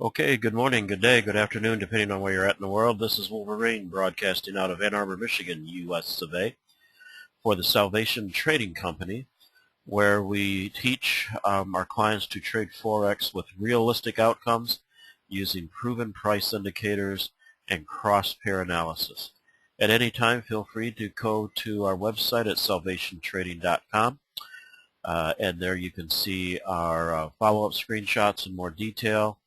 Okay, good morning, good day, good afternoon, depending on where you're at in the world. This is Wolverine broadcasting out of Ann Arbor, Michigan, US of A, for the Salvation Trading Company, where we teach our clients to trade Forex with realistic outcomes using proven price indicators and cross-pair analysis. At any time, feel free to go to our website at salvationtrading.com. And there you can see our follow-up screenshots in more detail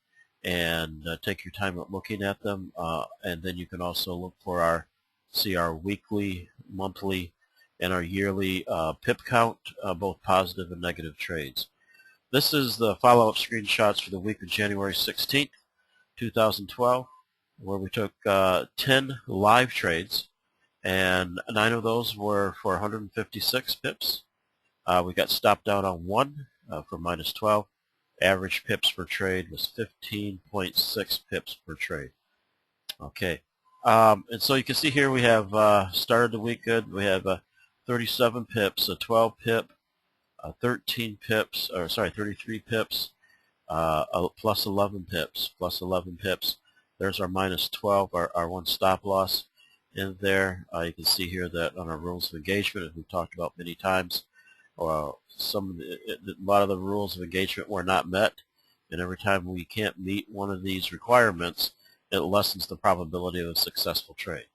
and take your time at looking at them. And then you can also look for see our weekly, monthly, and our yearly pip count, both positive and negative trades. This is the follow-up screenshots for the week of January 16th, 2012, where we took 10 live trades, and 9 of those were for 156 pips. We got stopped out on 1 for minus 12. Average pips per trade was 15.6 pips per trade. Okay, and so you can see here we have started the week good. We have 37 pips, a 12 pip, 13 pips, or sorry, 33 pips, plus 11 pips, plus 11 pips. There's our minus 12, our one stop loss in there. You can see here that on our rules of engagement, as we've talked about many times, a lot of the rules of engagement were not met, and every time we can't meet one of these requirements, it lessens the probability of a successful trade.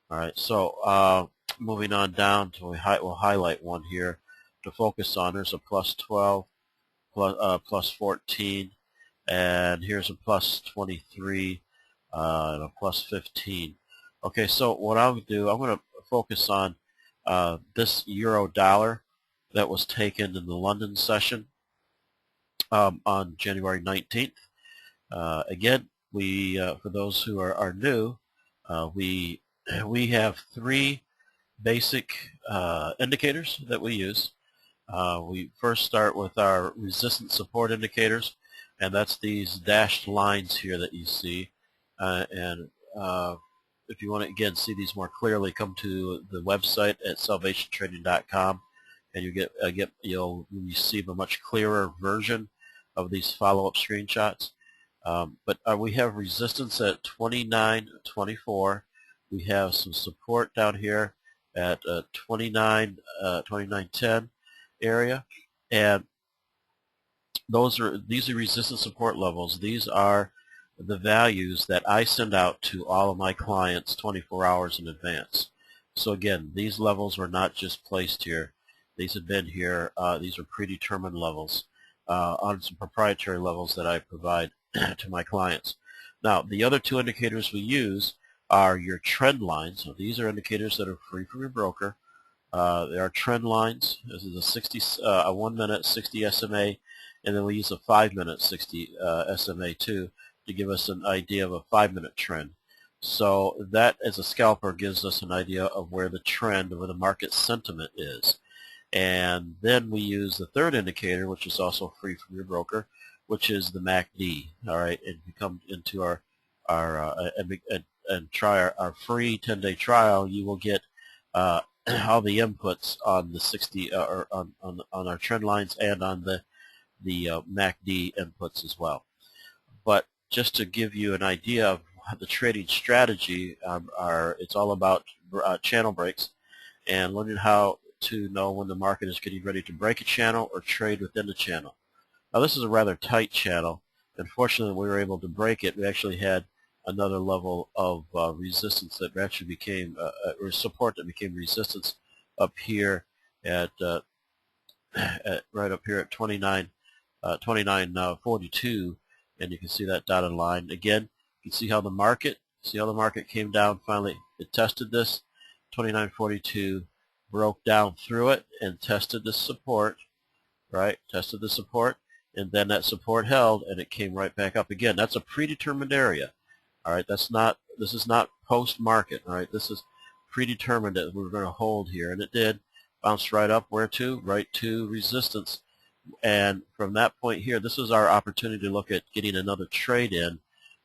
All right, so moving on down to we'll highlight one here to focus on. There's a plus 12, plus 14, and here's a plus 23 and a plus 15. Okay, so what I'll do, I'm going to focus on this euro dollar that was taken in the London session on January 19th. Again, for those who are new, we have 3 basic indicators that we use. We first start with our resistance support indicators, and that's these dashed lines here that you see. And if you want to again see these more clearly, come to the website at salvationtrading.com. and you'll receive a much clearer version of these follow-up screenshots. But we have resistance at 29.24. We have some support down here at 29.10 area, and these are resistance support levels. These are the values that I send out to all of my clients 24 hours in advance. So again, these levels were not just placed here. These have been here. These are predetermined levels on some proprietary levels that I provide to my clients. Now, the other 2 indicators we use are your trend lines. So these are indicators that are free from your broker. They are trend lines. This is a 1 minute 60 SMA, and then we use a 5 minute 60 SMA too to give us an idea of a 5 minute trend. So that, as a scalper, gives us an idea of where the trend, where the market sentiment is. And then we use the 3rd indicator, which is also free from your broker, which is the MACD. All right, and if you come into our and try our free 10-day trial, you will get all the inputs on the 60 or on our trend lines and on the MACD inputs as well. But just to give you an idea of the trading strategy, it's all about channel breaks and learning how to know when the market is getting ready to break a channel or trade within the channel. Now, this is a rather tight channel. Unfortunately, we were able to break it. We actually had another level of resistance that actually became or support that became resistance up here at right up here at 29.42, and you can see that dotted line again. You can see how the market came down. Finally, it tested this 29.42. Broke down through it and tested the support, right? Tested the support, and then that support held, and it came right back up again. That's a predetermined area, all right? This is not post-market, all right? This is predetermined that we're going to hold here, and it did. Bounced right up, where to? Right to resistance, and from that point here, this is our opportunity to look at getting another trade in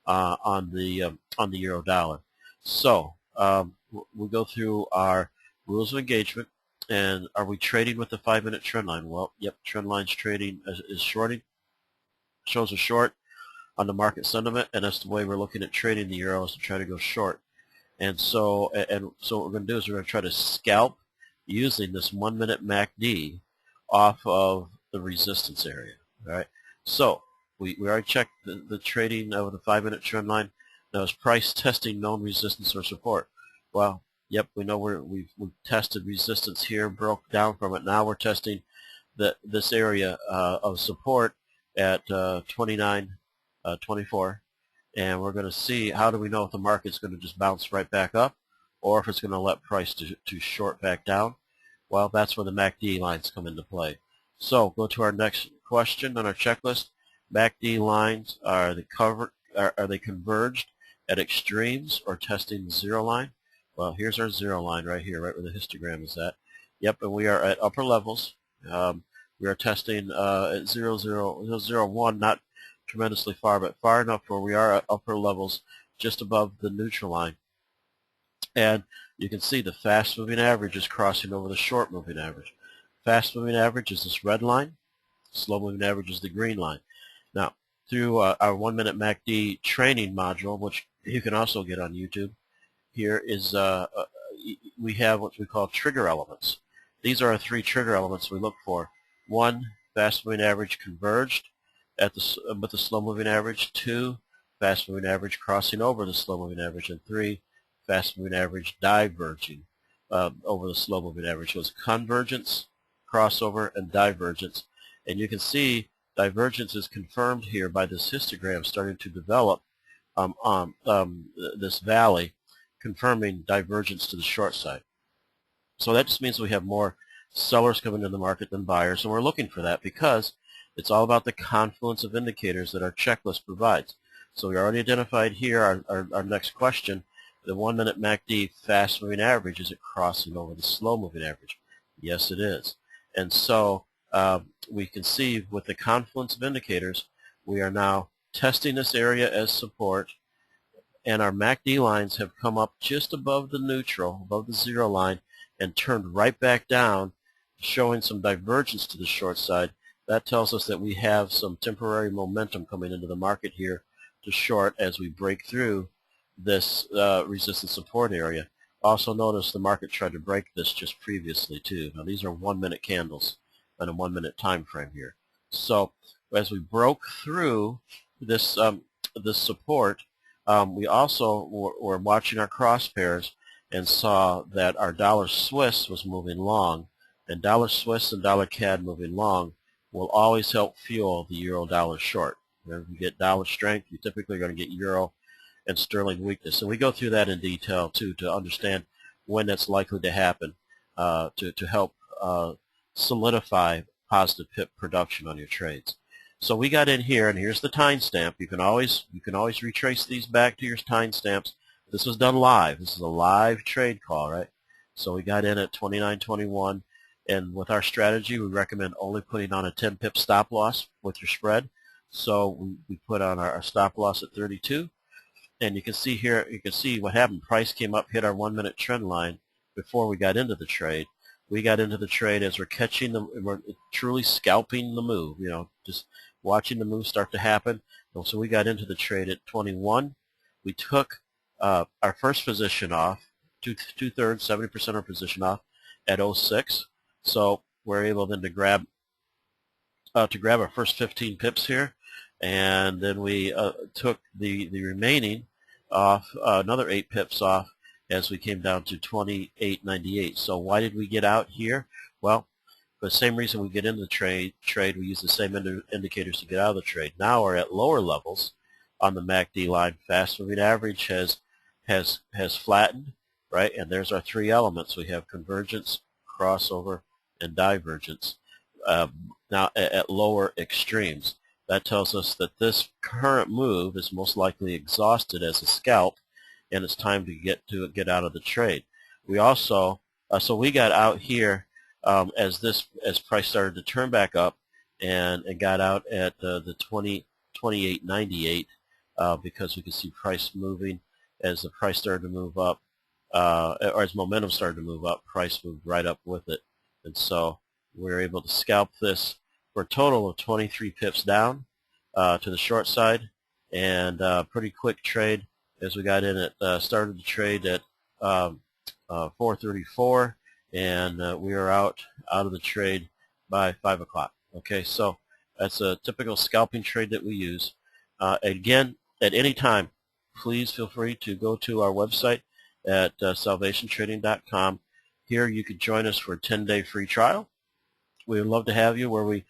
on the euro dollar. So we'll go through our rules of engagement, and are we trading with the 5 minute trend line? Well, yep, trend line's trading is shorting. Shows a short. on the market sentiment, and that's the way we're looking at trading the euro, is to try to go short. And so what we're going to do is we're going to try to scalp using this 1 minute MACD off of the resistance area. All right. So we already checked the trading of the 5 minute trend line. Now is price testing known resistance or support? Well, yep, we know we've tested resistance here, broke down from it. Now we're testing this area of support at 29.24. And we're going to see, how do we know if the market's going to just bounce right back up or if it's going to let price to short back down? Well, that's where the MACD lines come into play. So go to our next question on our checklist. MACD lines, are they converged at extremes or testing the zero line? Well, here's our zero line right here, right where the histogram is at. Yep, and we are at upper levels. We are testing at 0.001, not tremendously far, but far enough where we are at upper levels just above the neutral line. And you can see the fast moving average is crossing over the short moving average. Fast moving average is this red line. Slow moving average is the green line. Now, through our 1 minute MACD training module, which you can also get on YouTube, here is we have what we call trigger elements. These are our 3 trigger elements we look for. 1, fast moving average converged with the slow moving average. 2, fast moving average crossing over the slow moving average. And 3, fast moving average diverging over the slow moving average. So it's convergence, crossover, and divergence. And you can see divergence is confirmed here by this histogram starting to develop this valley, confirming divergence to the short side. So that just means we have more sellers coming into the market than buyers, and we're looking for that because it's all about the confluence of indicators that our checklist provides. So we already identified here our next question, the 1 minute MACD fast moving average, is it crossing over the slow moving average? Yes, it is. And so we can see with the confluence of indicators, we are now testing this area as support, and our MACD lines have come up just above the neutral, above the zero line, and turned right back down, showing some divergence to the short side. That tells us that we have some temporary momentum coming into the market here to short as we break through this resistance support area. Also notice the market tried to break this just previously too. Now these are 1 minute candles on a 1 minute time frame here. So as we broke through this this support, we also were watching our cross pairs and saw that our dollar Swiss was moving long, and dollar Swiss and dollar CAD moving long will always help fuel the euro dollar short. Whenever you get dollar strength, you typically are going to get euro and sterling weakness. And we go through that in detail too to understand when that's likely to happen to help solidify positive pip production on your trades. So we got in here, and here's the timestamp. You can always retrace these back to your timestamps. This was done live. This is a live trade call, right? So we got in at 29.21, and with our strategy, we recommend only putting on a 10 pip stop loss with your spread. So we put on our stop loss at 32, and you can see here, you can see what happened. Price came up, hit our 1 minute trend line before we got into the trade. We got into the trade as we're catching them, we're truly scalping the move, you know, just watching the move start to happen. And so we got into the trade at 21. We took our first position off, two-thirds, 70% our position off at 06. So we're able then to grab our first 15 pips here, and then we took the remaining off, another 8 pips off, as we came down to 28.98. So why did we get out here? Well, for the same reason we get into the trade, we use the same indicators to get out of the trade. Now we're at lower levels on the MACD line. Fast moving average has flattened, right? And there's our 3 elements. We have convergence, crossover, and divergence. Now at lower extremes. That tells us that this current move is most likely exhausted as a scalp, and it's time to get out of the trade. We also so we got out here as price started to turn back up, and got out at the 28.98 because we could see price moving as the price started to move up, or as momentum started to move up, price moved right up with it, and so we were able to scalp this for a total of 23 pips down to the short side, and pretty quick trade as we got in at started the trade at 4:34, and we are out of the trade by 5 o'clock. Okay, so that's a typical scalping trade that we use. Again, at any time, please feel free to go to our website at salvationtrading.com. Here you could join us for a 10-day free trial. We would love to have you, where we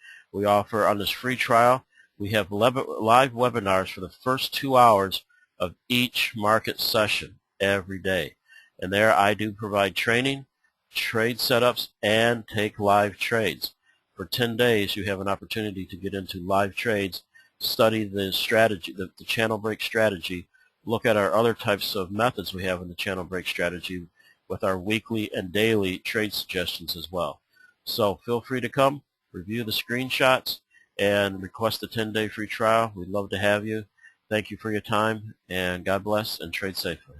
offer on this free trial, we have live webinars for the first 2 hours of each market session every day. And there I do provide training, trade setups, and take live trades. For 10 days, you have an opportunity to get into live trades, study the strategy, the channel break strategy, look at our other types of methods we have in the channel break strategy with our weekly and daily trade suggestions as well. So feel free to come, review the screenshots, and request a 10-day free trial. We'd love to have you. Thank you for your time, and God bless, and trade safely.